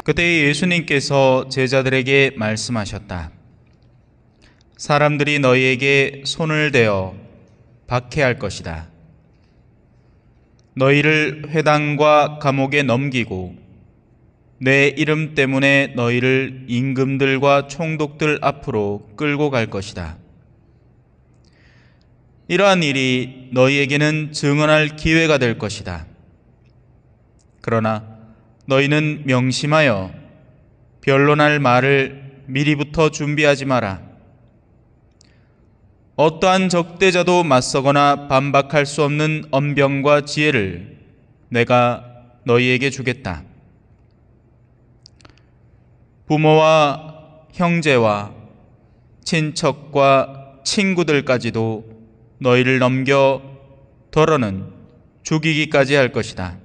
그때 예수님께서 제자들에게 말씀하셨다. 사람들이 너희에게 손을 대어 박해할 것이다. 너희를 회당과 감옥에 넘기고 내 이름 때문에 너희를 임금들과 총독들 앞으로 끌고 갈 것이다. 이러한 일이 너희에게는 증언할 기회가 될 것이다. 그러나 너희는 명심하여 변론할 말을 미리부터 준비하지 마라. 어떠한 적대자도 맞서거나 반박할 수 없는 언변과 지혜를 내가 너희에게 주겠다. 부모와 형제와 친척과 친구들까지도 너희를 넘겨 더러는 죽이기까지 할 것이다.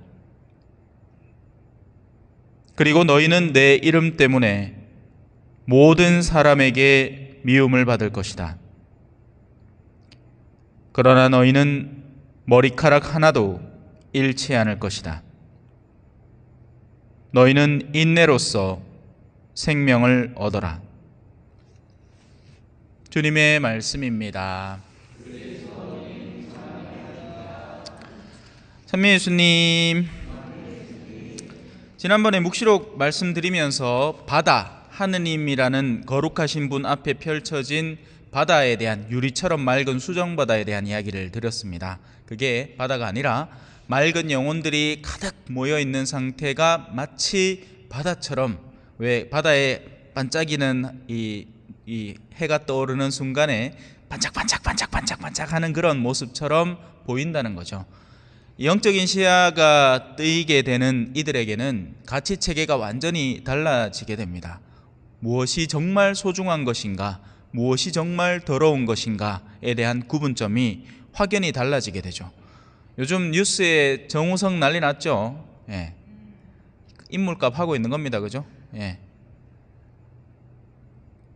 그리고 너희는 내 이름 때문에 모든 사람에게 미움을 받을 것이다. 그러나 너희는 머리카락 하나도 잃지 않을 것이다. 너희는 인내로써 생명을 얻어라. 주님의 말씀입니다. 찬미 예수님, 지난번에 묵시록 말씀드리면서 바다, 하느님이라는 거룩하신 분 앞에 펼쳐진 바다에 대한, 유리처럼 맑은 수정바다에 대한 이야기를 드렸습니다. 그게 바다가 아니라 맑은 영혼들이 가득 모여있는 상태가 마치 바다처럼, 왜 바다에 반짝이는 이 해가 떠오르는 순간에 반짝반짝 하는 그런 모습처럼 보인다는 거죠. 영적인 시야가 뜨이게 되는 이들에게는 가치체계가 완전히 달라지게 됩니다. 무엇이 정말 소중한 것인가, 무엇이 정말 더러운 것인가에 대한 구분점이 확연히 달라지게 되죠. 요즘 뉴스에 정우성 난리 났죠. 예. 인물값 하고 있는 겁니다. 그죠? 예.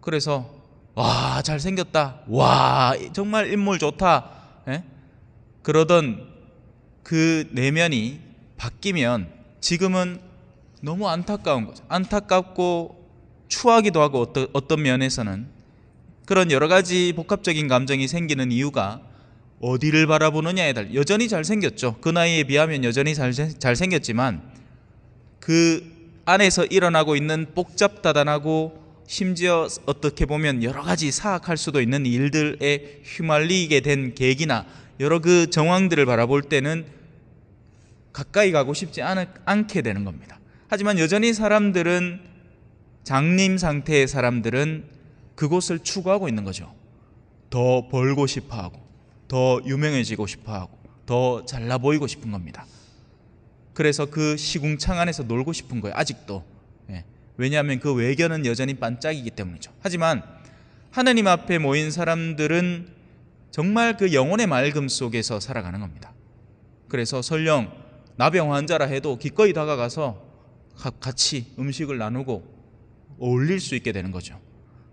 그래서 와, 잘생겼다, 와, 정말 인물 좋다, 예? 그러던 그 내면이 바뀌면 지금은 너무 안타까운 거죠. 안타깝고 추하기도 하고, 어떤 면에서는 그런 여러 가지 복합적인 감정이 생기는 이유가 어디를 바라보느냐에 달려. 여전히 잘생겼죠. 그 나이에 비하면 여전히 잘생겼지만 그 안에서 일어나고 있는 복잡다단하고 심지어 어떻게 보면 여러 가지 사악할 수도 있는 일들에 휘말리게 된 계기나 여러 그 정황들을 바라볼 때는 가까이 가고 싶지 않게 되는 겁니다. 하지만 여전히 사람들은, 장님 상태의 사람들은 그곳을 추구하고 있는 거죠. 더 벌고 싶어하고, 더 유명해지고 싶어하고, 더 잘나 보이고 싶은 겁니다. 그래서 그 시궁창 안에서 놀고 싶은 거예요, 아직도. 예. 왜냐하면 그 외견은 여전히 반짝이기 때문이죠. 하지만 하느님 앞에 모인 사람들은 정말 그 영혼의 맑음 속에서 살아가는 겁니다. 그래서 설령 나병 환자라 해도 기꺼이 다가가서 같이 음식을 나누고 어울릴 수 있게 되는 거죠.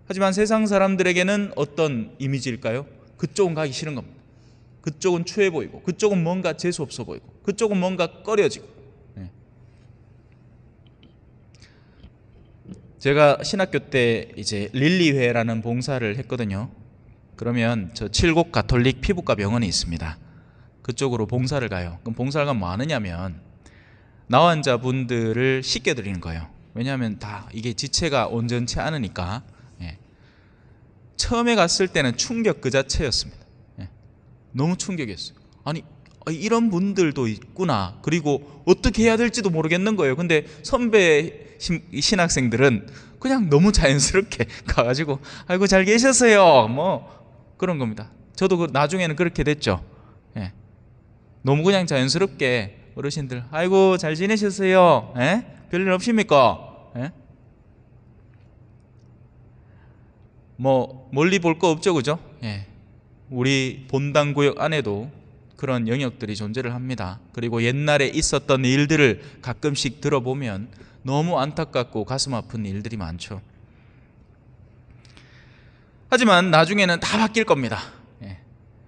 하지만 세상 사람들에게는 어떤 이미지일까요? 그쪽은 가기 싫은 겁니다. 그쪽은 추해 보이고, 그쪽은 뭔가 재수없어 보이고, 그쪽은 뭔가 꺼려지고. 네. 제가 신학교 때 이제 릴리회라는 봉사를 했거든요. 그러면 저 칠곡 가톨릭 피부과 병원이 있습니다. 그쪽으로 봉사를 가요. 그럼 봉사를 가면 뭐 하느냐면 나환자분들을 씻겨드리는 거예요. 왜냐하면 다 이게 지체가 온전치 않으니까. 예. 처음에 갔을 때는 충격 그 자체였습니다. 예. 너무 충격이었어요. 아니, 이런 분들도 있구나. 그리고 어떻게 해야 될지도 모르겠는 거예요. 근데 선배 신학생들은 그냥 너무 자연스럽게 가가지고 아이고 잘 계셨어요, 뭐 그런 겁니다. 저도 나중에는 그렇게 됐죠. 예. 너무 그냥 자연스럽게 어르신들 아이고 잘 지내셨어요, 예? 별일 없습니까? 예? 뭐 멀리 볼 거 없죠, 그죠? 예. 우리 본당 구역 안에도 그런 영역들이 존재를 합니다. 그리고 옛날에 있었던 일들을 가끔씩 들어보면 너무 안타깝고 가슴 아픈 일들이 많죠. 하지만 나중에는 다 바뀔 겁니다. 예.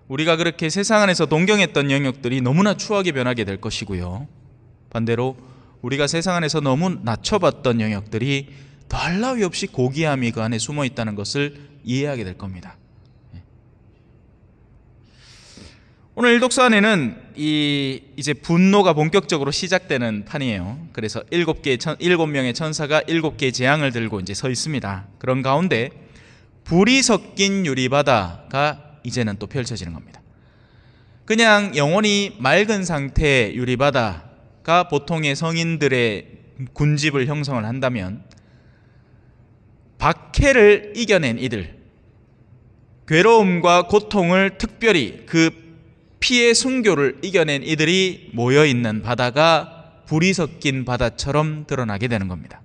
우리가 그렇게 세상 안에서 동경했던 영역들이 너무나 추하게 변하게 될 것이고요. 반대로 우리가 세상 안에서 너무 낮춰봤던 영역들이 더할 나위 없이 고귀함이 그 안에 숨어 있다는 것을 이해하게 될 겁니다. 오늘 일독서 안에는 이제 분노가 본격적으로 시작되는 판이에요. 그래서 7명의 천사가 7개의 재앙을 들고 이제 서 있습니다. 그런 가운데 불이 섞인 유리바다가 이제는 또 펼쳐지는 겁니다. 그냥 영원히 맑은 상태의 유리바다가 보통의 성인들의 군집을 형성을 한다면, 박해를 이겨낸 이들, 괴로움과 고통을 특별히 그 피의 순교를 이겨낸 이들이 모여있는 바다가 불이 섞인 바다처럼 드러나게 되는 겁니다.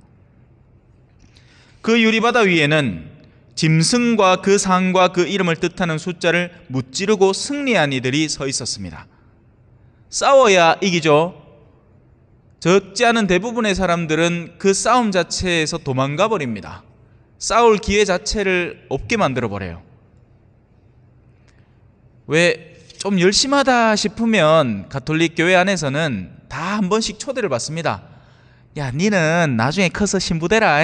그 유리바다 위에는 짐승과 그 상과 그 이름을 뜻하는 숫자를 무찌르고 승리한 이들이 서 있었습니다. 싸워야 이기죠. 적지 않은 대부분의 사람들은 그 싸움 자체에서 도망가 버립니다. 싸울 기회 자체를 없게 만들어 버려요. 왜 좀 열심하다 싶으면 가톨릭 교회 안에서는 다 한 번씩 초대를 받습니다. 야, 니는 나중에 커서 신부 되라.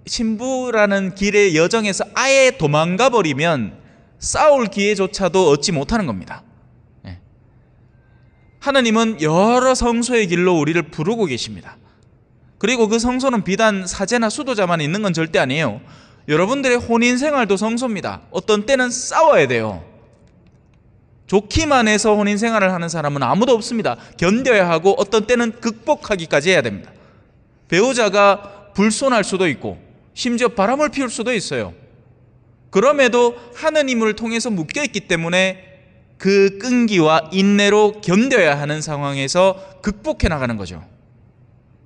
신부라는 길의 여정에서 아예 도망가 버리면 싸울 기회조차도 얻지 못하는 겁니다. 하느님은 여러 성소의 길로 우리를 부르고 계십니다. 그리고 그 성소는 비단 사제나 수도자만 있는 건 절대 아니에요. 여러분들의 혼인 생활도 성소입니다. 어떤 때는 싸워야 돼요. 좋기만 해서 혼인 생활을 하는 사람은 아무도 없습니다. 견뎌야 하고 어떤 때는 극복하기까지 해야 됩니다. 배우자가 불손할 수도 있고 심지어 바람을 피울 수도 있어요. 그럼에도 하느님을 통해서 묶여있기 때문에 그 끈기와 인내로 견뎌야 하는 상황에서 극복해 나가는 거죠.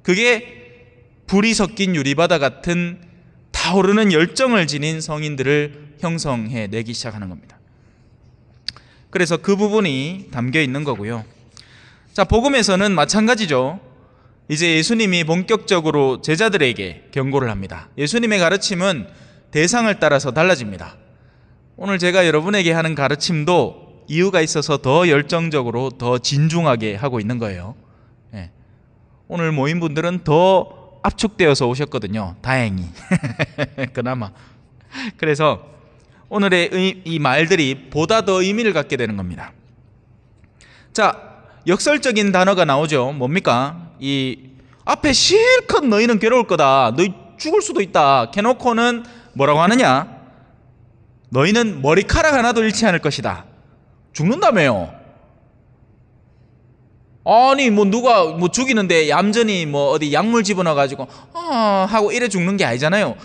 그게 불이 섞인 유리바다 같은 타오르는 열정을 지닌 성인들을 형성해 내기 시작하는 겁니다. 그래서 그 부분이 담겨 있는 거고요. 자, 복음에서는 마찬가지죠. 이제 예수님이 본격적으로 제자들에게 경고를 합니다. 예수님의 가르침은 대상을 따라서 달라집니다. 오늘 제가 여러분에게 하는 가르침도 이유가 있어서 더 열정적으로 더 진중하게 하고 있는 거예요. 오늘 모인 분들은 더 압축되어서 오셨거든요. 다행히. 그나마. 그래서 오늘의 이 말들이 보다 더 의미를 갖게 되는 겁니다. 자, 역설적인 단어가 나오죠. 뭡니까? 이 앞에 실컷 너희는 괴로울 거다, 너희 죽을 수도 있다 캐놓고는 뭐라고 하느냐? 너희는 머리카락 하나도 잃지 않을 것이다. 죽는다며요. 아니 누가 죽이는데 얌전히 어디 약물 집어넣어가지고 하고 이래 죽는 게 아니잖아요.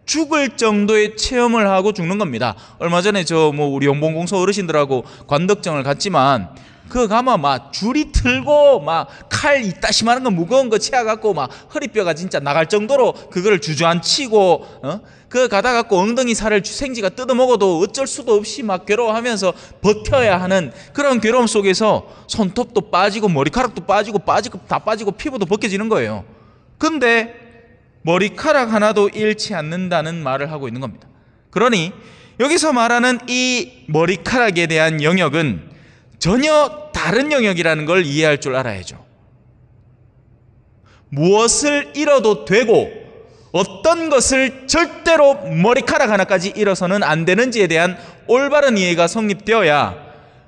죽을 정도의 체험을 하고 죽는 겁니다. 얼마 전에 우리 용봉공소 어르신들하고 관덕정을 갔지만 그거 가면 막 줄이 틀고 막 칼 이따시만한 거 무거운 거 채워갖고 막 허리뼈가 진짜 나갈 정도로 그거를 주저앉히고 그거 가다 갖고 엉덩이 살을 생쥐가 뜯어먹어도 어쩔 수도 없이 막 괴로워하면서 버텨야 하는 그런 괴로움 속에서 손톱도 빠지고 머리카락도 빠지고 다 빠지고 피부도 벗겨지는 거예요. 근데 머리카락 하나도 잃지 않는다는 말을 하고 있는 겁니다. 그러니 여기서 말하는 이 머리카락에 대한 영역은 전혀 다른 영역이라는 걸 이해할 줄 알아야죠. 무엇을 잃어도 되고 어떤 것을 절대로 머리카락 하나까지 잃어서는 안 되는지에 대한 올바른 이해가 성립되어야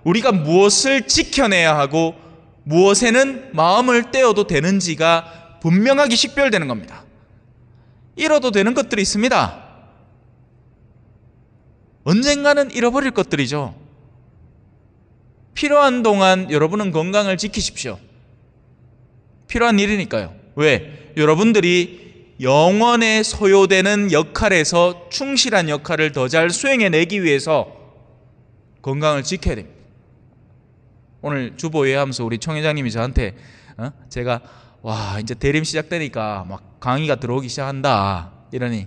우리가 무엇을 지켜내야 하고 무엇에는 마음을 떼어도 되는지가 분명하게 식별되는 겁니다. 잃어도 되는 것들이 있습니다. 언젠가는 잃어버릴 것들이죠. 필요한 동안 여러분은 건강을 지키십시오. 필요한 일이니까요. 왜? 여러분들이 영원에 소요되는 역할에서 충실한 역할을 더 잘 수행해내기 위해서 건강을 지켜야 됩니다. 오늘 주보회하면서 우리 총회장님이 저한테 제가 이제 대림 시작되니까 막 강의가 들어오기 시작한다 이러니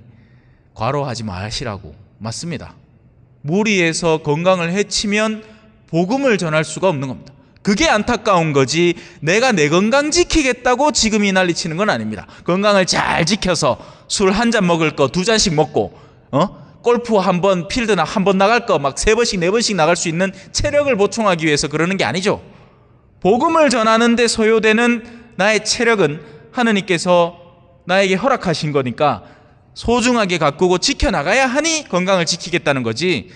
과로하지 마시라고. 맞습니다. 무리해서 건강을 해치면 복음을 전할 수가 없는 겁니다. 그게 안타까운 거지 내가 내 건강 지키겠다고 지금 이 난리치는 건 아닙니다. 건강을 잘 지켜서 술 한 잔 먹을 거 2잔씩 먹고 골프 한 번 필드나 한 번 나갈 거 막 3번씩 4번씩 나갈 수 있는 체력을 보충하기 위해서 그러는 게 아니죠. 복음을 전하는 데 소요되는 나의 체력은 하느님께서 나에게 허락하신 거니까 소중하게 가꾸고 지켜나가야 하니 건강을 지키겠다는 거지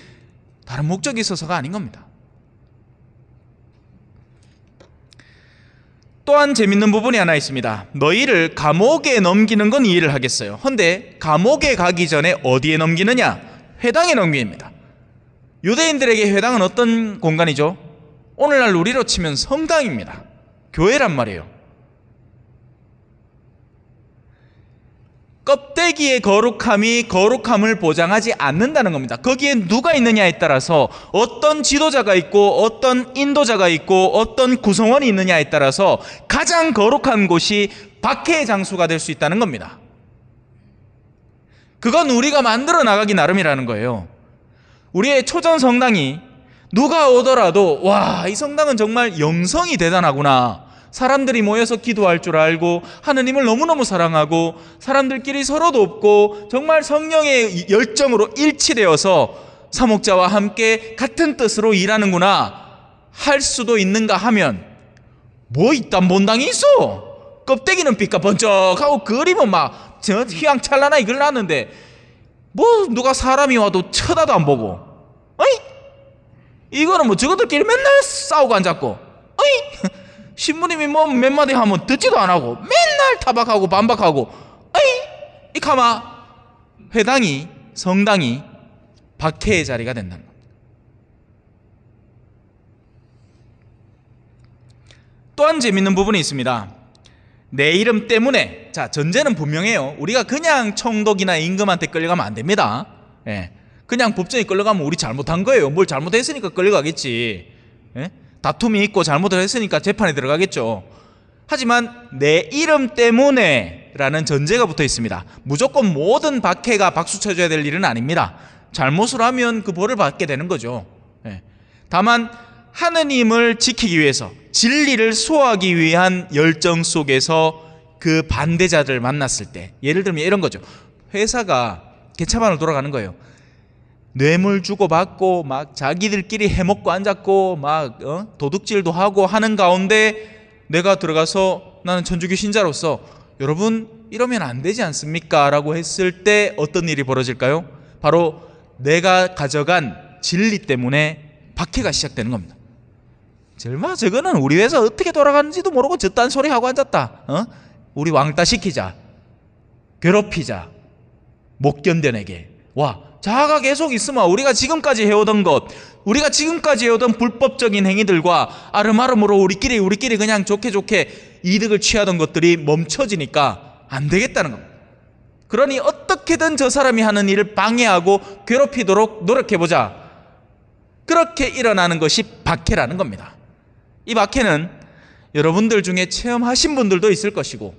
다른 목적이 있어서가 아닌 겁니다. 또한 재밌는 부분이 하나 있습니다. 너희를 감옥에 넘기는 건 이해를 하겠어요. 그런데 감옥에 가기 전에 어디에 넘기느냐? 회당에 넘깁니다. 유대인들에게 회당은 어떤 공간이죠? 오늘날 우리로 치면 성당입니다. 교회란 말이에요. 껍데기의 거룩함이 거룩함을 보장하지 않는다는 겁니다. 거기에 누가 있느냐에 따라서 어떤 지도자가 있고 어떤 인도자가 있고 어떤 구성원이 있느냐에 따라서 가장 거룩한 곳이 박해의 장소가 될 수 있다는 겁니다. 그건 우리가 만들어 나가기 나름이라는 거예요. 우리의 초전 성당이 누가 오더라도 와, 이 성당은 정말 영성이 대단하구나. 사람들이 모여서 기도할 줄 알고 하느님을 너무너무 사랑하고 사람들끼리 서로 돕고 정말 성령의 열정으로 일치되어서 사목자와 함께 같은 뜻으로 일하는구나 할 수도 있는가 하면 뭐 이딴 본당이 있어. 껍데기는 삐까번쩍하고 그림은 막 휘황찬란하게 그려놨는데 뭐 누가 사람이 와도 쳐다도 안 보고 어이? 이거는 뭐 저것들끼리 맨날 싸우고 앉았고 어이? 신부님이 뭐 몇 마디 하면 듣지도 안 하고 맨날 타박하고 반박하고 어이? 이 가마 회당이 성당이 박해의 자리가 된다는 겁니다. 또한 재밌는 부분이 있습니다. 내 이름 때문에 자 전제는 분명해요. 우리가 그냥 총독이나 임금한테 끌려가면 안 됩니다. 예. 그냥 법정에 끌려가면 우리 잘못한 거예요. 뭘 잘못했으니까 끌려가겠지. 예? 다툼이 있고 잘못을 했으니까 재판에 들어가겠죠. 하지만 내 이름 때문에 라는 전제가 붙어 있습니다. 무조건 모든 박해가 박수 쳐줘야 될 일은 아닙니다. 잘못을 하면 그 벌을 받게 되는 거죠. 예. 다만 하느님을 지키기 위해서 진리를 수호하기 위한 열정 속에서 그 반대자들을 만났을 때 예를 들면 이런 거죠. 회사가 개차반을 돌아가는 거예요. 뇌물 주고받고 막 자기들끼리 해먹고 앉았고 막 도둑질도 하고 하는 가운데 내가 들어가서 나는 천주교 신자로서 여러분 이러면 안 되지 않습니까? 라고 했을 때 어떤 일이 벌어질까요? 바로 내가 가져간 진리 때문에 박해가 시작되는 겁니다. 절마 저거는 우리 회사 어떻게 돌아가는지도 모르고 저딴 소리 하고 앉았다. 우리 왕따 시키자, 괴롭히자, 못 견뎌내게. 와, 자아가 계속 있으면 우리가 지금까지 해오던 것, 우리가 지금까지 해오던 불법적인 행위들과 아름아름으로 우리끼리 그냥 좋게 이득을 취하던 것들이 멈춰지니까 안 되겠다는 겁니다. 그러니 어떻게든 저 사람이 하는 일을 방해하고 괴롭히도록 노력해보자. 그렇게 일어나는 것이 박해라는 겁니다. 이 박해는 여러분들 중에 체험하신 분들도 있을 것이고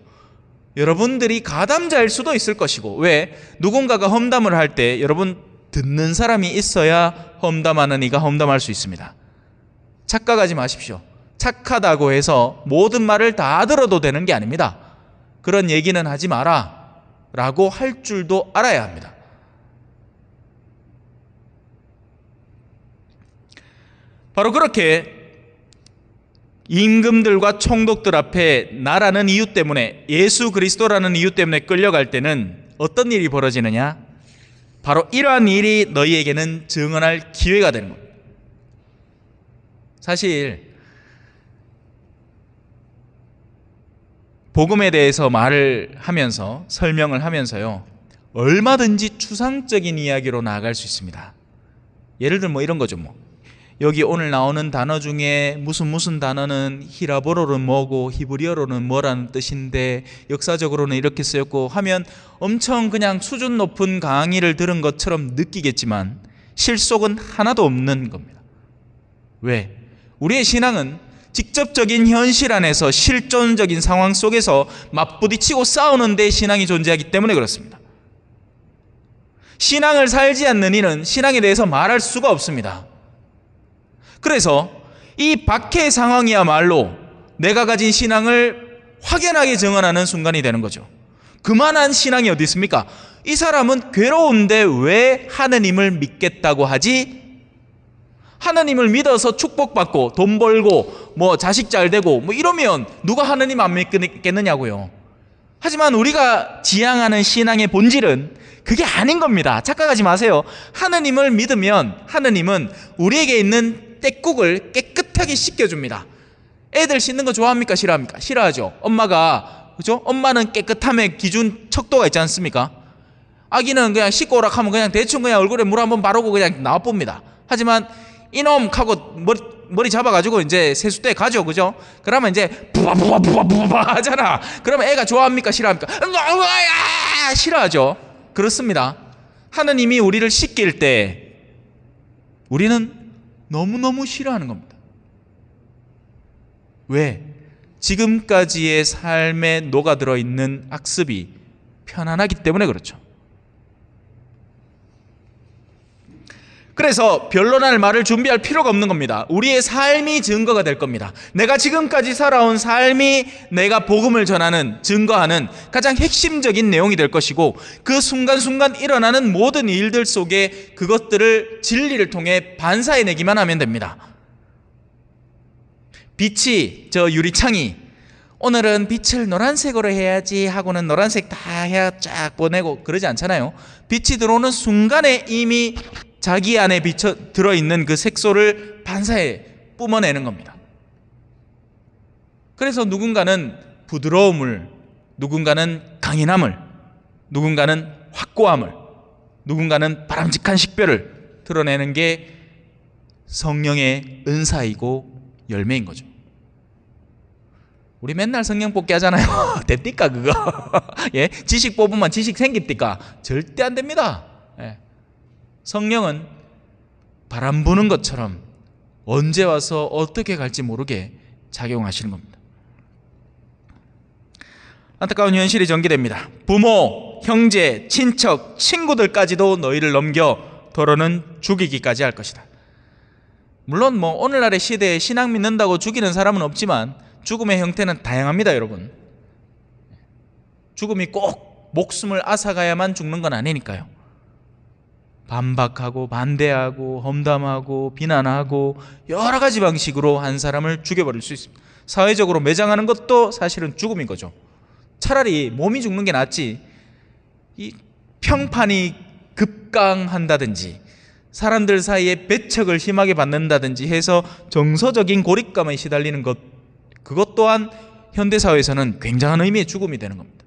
여러분들이 가담자일 수도 있을 것이고 왜? 누군가가 험담을 할 때 여러분 듣는 사람이 있어야 험담하는 이가 험담할 수 있습니다. 착각하지 마십시오. 착하다고 해서 모든 말을 다 들어도 되는 게 아닙니다. 그런 얘기는 하지 마라 라고 할 줄도 알아야 합니다. 바로 그렇게 임금들과 총독들 앞에 나라는 이유 때문에 예수 그리스도라는 이유 때문에 끌려갈 때는 어떤 일이 벌어지느냐? 바로 이러한 일이 너희에게는 증언할 기회가 되는 겁니다. 사실 복음에 대해서 말을 하면서 설명을 하면서요 얼마든지 추상적인 이야기로 나아갈 수 있습니다. 예를 들면 뭐 이런 거죠. 여기 오늘 나오는 단어 중에 무슨 단어는 히라보로는 뭐고 히브리어로는 뭐라는 뜻인데 역사적으로는 이렇게 쓰였고 하면 엄청 그냥 수준 높은 강의를 들은 것처럼 느끼겠지만 실속은 하나도 없는 겁니다. 왜? 우리의 신앙은 직접적인 현실 안에서 실존적인 상황 속에서 맞부딪히고 싸우는 데 신앙이 존재하기 때문에 그렇습니다. 신앙을 살지 않는 이는 신앙에 대해서 말할 수가 없습니다. 그래서 이 박해 상황이야말로 내가 가진 신앙을 확연하게 증언하는 순간이 되는 거죠. 그만한 신앙이 어디 있습니까? 이 사람은 괴로운데 왜 하느님을 믿겠다고 하지? 하느님을 믿어서 축복받고 돈 벌고 뭐 자식 잘 되고 뭐 이러면 누가 하느님 안 믿겠느냐고요. 하지만 우리가 지향하는 신앙의 본질은 그게 아닌 겁니다. 착각하지 마세요. 하느님을 믿으면 하느님은 우리에게 있는 때국을 깨끗하게 씻겨줍니다. 애들 씻는 거 좋아합니까? 싫어합니까? 싫어하죠. 엄마가, 그죠? 엄마는 깨끗함의 기준 척도가 있지 않습니까? 아기는 그냥 씻고 오라 하면 그냥 대충 그냥 얼굴에 물 한번 바르고 그냥 나와봅니다. 하지만 이놈 하고 머리 잡아가지고 이제 세숫대 가죠. 그죠? 그러면 이제 부바 하잖아. 그러면 애가 좋아합니까? 싫어합니까? 싫어하죠. 그렇습니다. 하느님이 우리를 씻길 때 우리는 너무너무 싫어하는 겁니다. 왜? 지금까지의 삶에 녹아들어 있는 악습이 편안하기 때문에 그렇죠. 그래서 변론할 말을 준비할 필요가 없는 겁니다. 우리의 삶이 증거가 될 겁니다. 내가 지금까지 살아온 삶이 내가 복음을 전하는, 증거하는 가장 핵심적인 내용이 될 것이고, 그 순간순간 일어나는 모든 일들 속에 그것들을 진리를 통해 반사해내기만 하면 됩니다. 빛이, 저 유리창이 오늘은 빛을 노란색으로 해야지 하고는 노란색 다 해야 쫙 보내고 그러지 않잖아요. 빛이 들어오는 순간에 이미 자기 안에 들어있는 그 색소를 반사해 뿜어내는 겁니다. 그래서 누군가는 부드러움을, 누군가는 강인함을, 누군가는 확고함을, 누군가는 바람직한 식별을 드러내는 게 성령의 은사이고 열매인 거죠. 우리 맨날 성령 뽑기 하잖아요. 됩니까 그거? 예? 지식 뽑으면 지식 생깁니까? 절대 안 됩니다. 예. 성령은 바람 부는 것처럼 언제 와서 어떻게 갈지 모르게 작용하시는 겁니다. 안타까운 현실이 전개됩니다. 부모, 형제, 친척, 친구들까지도 너희를 넘겨 더러는 죽이기까지 할 것이다. 물론 뭐 오늘날의 시대에 신앙 믿는다고 죽이는 사람은 없지만 죽음의 형태는 다양합니다, 여러분. 죽음이 꼭 목숨을 앗아가야만 죽는 건 아니니까요. 반박하고 반대하고 험담하고 비난하고 여러 가지 방식으로 한 사람을 죽여버릴 수 있습니다. 사회적으로 매장하는 것도 사실은 죽음인 거죠. 차라리 몸이 죽는 게 낫지, 이 평판이 급강한다든지 사람들 사이에 배척을 심하게 받는다든지 해서 정서적인 고립감에 시달리는 것, 그것 또한 현대사회에서는 굉장한 의미의 죽음이 되는 겁니다.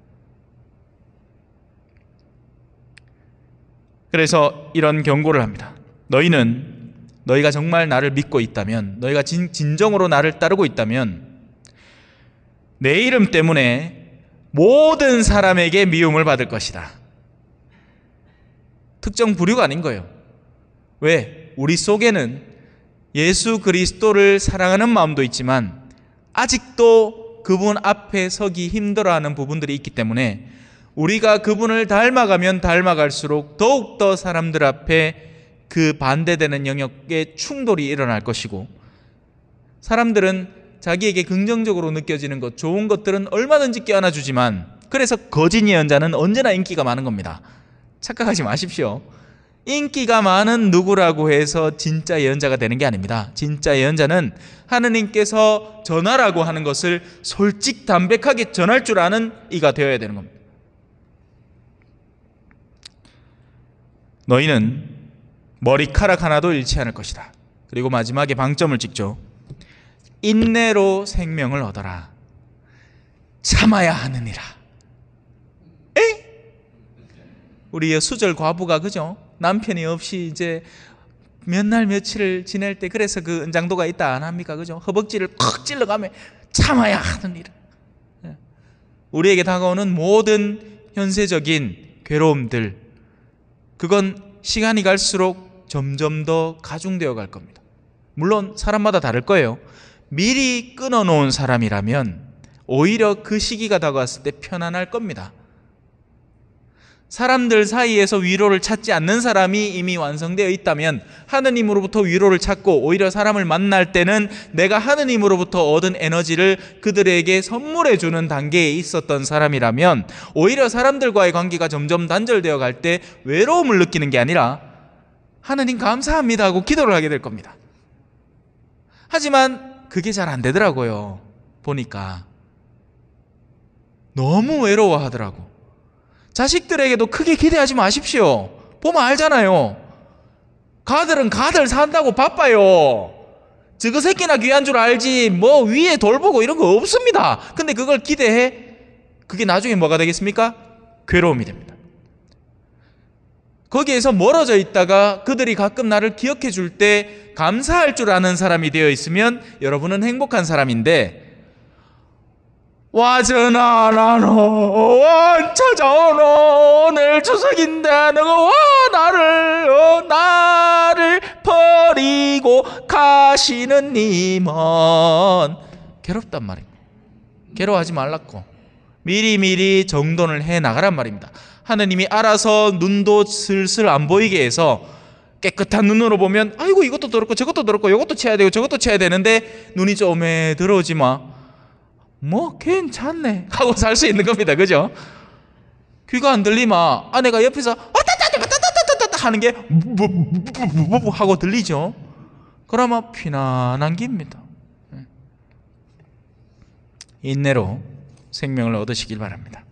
그래서 이런 경고를 합니다. 너희가 정말 나를 믿고 있다면, 너희가 진정으로 나를 따르고 있다면 내 이름 때문에 모든 사람에게 미움을 받을 것이다. 특정 부류가 아닌 거예요. 왜? 우리 속에는 예수 그리스도를 사랑하는 마음도 있지만 아직도 그분 앞에 서기 힘들어하는 부분들이 있기 때문에 우리가 그분을 닮아가면 닮아갈수록 더욱더 사람들 앞에 그 반대되는 영역에 충돌이 일어날 것이고, 사람들은 자기에게 긍정적으로 느껴지는 것, 좋은 것들은 얼마든지 껴안아주지만, 그래서 거짓 예언자는 언제나 인기가 많은 겁니다. 착각하지 마십시오. 인기가 많은 누구라고 해서 진짜 예언자가 되는 게 아닙니다. 진짜 예언자는 하느님께서 전하라고 하는 것을 솔직담백하게 전할 줄 아는 이가 되어야 되는 겁니다. 너희는 머리카락 하나도 잃지 않을 것이다. 그리고 마지막에 방점을 찍죠. 인내로 생명을 얻어라. 참아야 하느니라. 에? 우리 수절 과부가, 그죠? 남편이 없이 이제 몇 날 며칠을 지낼 때 그래서 그 은장도가 있다 안 합니까? 그죠? 허벅지를 콱 찔러가며 참아야 하느니라. 우리에게 다가오는 모든 현세적인 괴로움들, 그건 시간이 갈수록 점점 더 가중되어 갈 겁니다. 물론 사람마다 다를 거예요. 미리 끊어놓은 사람이라면 오히려 그 시기가 다가왔을 때 편안할 겁니다. 사람들 사이에서 위로를 찾지 않는 사람이 이미 완성되어 있다면 하느님으로부터 위로를 찾고 오히려 사람을 만날 때는 내가 하느님으로부터 얻은 에너지를 그들에게 선물해 주는 단계에 있었던 사람이라면 오히려 사람들과의 관계가 점점 단절되어 갈 때 외로움을 느끼는 게 아니라 하느님 감사합니다 하고 기도를 하게 될 겁니다. 하지만 그게 잘 안 되더라고요. 보니까 너무 외로워하더라고. 자식들에게도 크게 기대하지 마십시오. 보면 알잖아요. 가들은 가들 산다고 바빠요. 저거 새끼나 귀한 줄 알지 뭐 위에 돌보고 이런 거 없습니다. 근데 그걸 기대해? 그게 나중에 뭐가 되겠습니까? 괴로움이 됩니다. 거기에서 멀어져 있다가 그들이 가끔 나를 기억해 줄 때 감사할 줄 아는 사람이 되어 있으면 여러분은 행복한 사람인데, 와 전하 나노 찾아오노 오늘 추석인데 너가 와 나를 버리고 가시는 님은 괴롭단 말입니다. 괴로워하지 말라고 미리미리 정돈을 해 나가란 말입니다. 하느님이 알아서 눈도 슬슬 안 보이게 해서 깨끗한 눈으로 보면 아이고 이것도 더럽고 저것도 더럽고 이것도 쳐야 되고 저것도 쳐야 되는데 눈이 좀에 들어오지마 뭐 괜찮네 하고 살 수 있는 겁니다. 그죠? 귀가 안 들리마 아내가 옆에서 왔다따따따따따따 하는 게 하고 들리죠? 그러면 편안한 gib니다. 인내로 생명을 얻으시길 바랍니다.